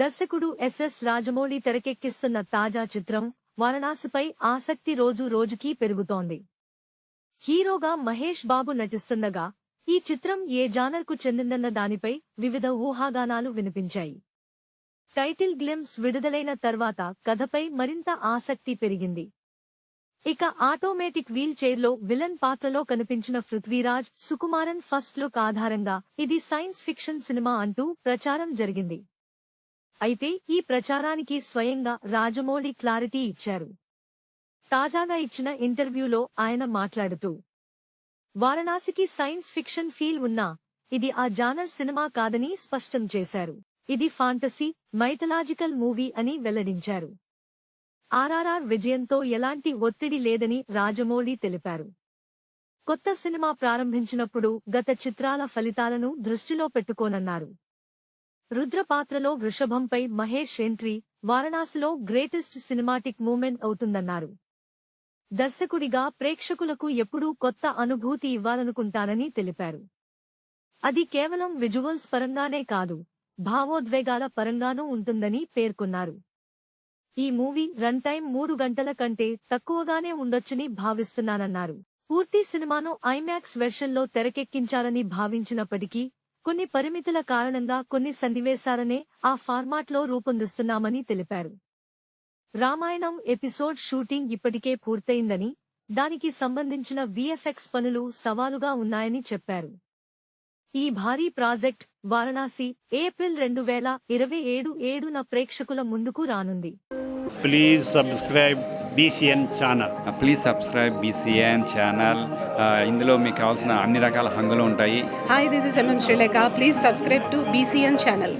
దర్శకుడు ఎస్ఎస్ రాజమౌళి తెరకెక్కిస్తున్న తాజా చిత్రం వారణాసిపై ఆసక్తి రోజు రోజుకీ పెరుగుతోంది. హీరోగా మహేష్ బాబు నటిస్తుండగా ఈ చిత్రం ఏ జానర్కు చెందిందన్న దానిపై వివిధ ఊహాగానాలు వినిపించాయి. టైటిల్ గ్లింప్స్ విడుదలైన తర్వాత కథపై మరింత ఆసక్తి పెరిగింది. ఇక ఆటోమేటిక్ వీల్ చైర్లో విలన్ పాత్రలో కనిపించిన పృథ్వీరాజ్ సుకుమారన్ ఫస్ట్ లుక్ ఆధారంగా ఇది సైన్స్ ఫిక్షన్ సినిమా అంటూ ప్రచారం జరిగింది. అయితే ఈ ప్రచారానికి స్వయంగా రాజమౌళి క్లారిటీ ఇచ్చారు. తాజాగా ఇచ్చిన ఇంటర్వ్యూలో ఆయన మాట్లాడుతూ, వారణాసికి సైన్స్ ఫిక్షన్ ఫీల్ ఉన్నా ఇది ఆ జానర్ సినిమా కాదని స్పష్టం చేశారు. ఇది ఫాంటసీ, మైథలాజికల్ మూవీ అని వెల్లడించారు. ఆర్ఆర్ఆర్ విజయంతో ఎలాంటి ఒత్తిడి లేదని రాజమౌళి తెలిపారు. కొత్త సినిమా ప్రారంభించినప్పుడు గత చిత్రాల ఫలితాలను దృష్టిలో పెట్టుకోనన్నారు. రుద్ర పాత్రలో వృషభంపై మహేష్ ఎంట్రీ వారణాసిలో గ్రేటెస్ట్ సినిమాటిక్ మూమెంట్ అవుతుందన్నారు. దర్శకుడిగా ప్రేక్షకులకు ఎప్పుడూ కొత్త అనుభూతి ఇవ్వాలనుకుంటానని తెలిపారు. అది కేవలం విజువల్స్ పరంగానే కాదు, భావోద్వేగాల పరంగానూ ఉంటుందని పేర్కొన్నారు. ఈ మూవీ రన్ టైం 3 గంటల కంటే తక్కువగానే ఉండొచ్చని భావిస్తున్నానన్నారు. పూర్తి సినిమాను ఐమాక్స్ వెర్షన్లో తెరకెక్కించాలని భావించినప్పటికీ కొన్ని పరిమితుల కారణంగా కొన్ని సన్నివేశాలనే ఆ ఫార్మాట్లో రూపొందిస్తున్నామని తెలిపారు. రామాయణం ఎపిసోడ్ షూటింగ్ ఇప్పటికే పూర్తయిందని, దానికి సంబంధించిన విఎఫ్ఎక్స్ పనులు సవాలుగా ఉన్నాయని చెప్పారు. ఈ భారీ ప్రాజెక్ట్ వారణాసి ఏప్రిల్ 2027న ప్రేక్షకుల ముందుకు రానుంది. Please subscribe BCN channel. Please subscribe BCN channel. ఇందులో మీకు కావాల్సిన అన్ని రకాల హంగులు ఉంటాయి. Hi, this is MM Sri Lanka. Please subscribe to BCN channel.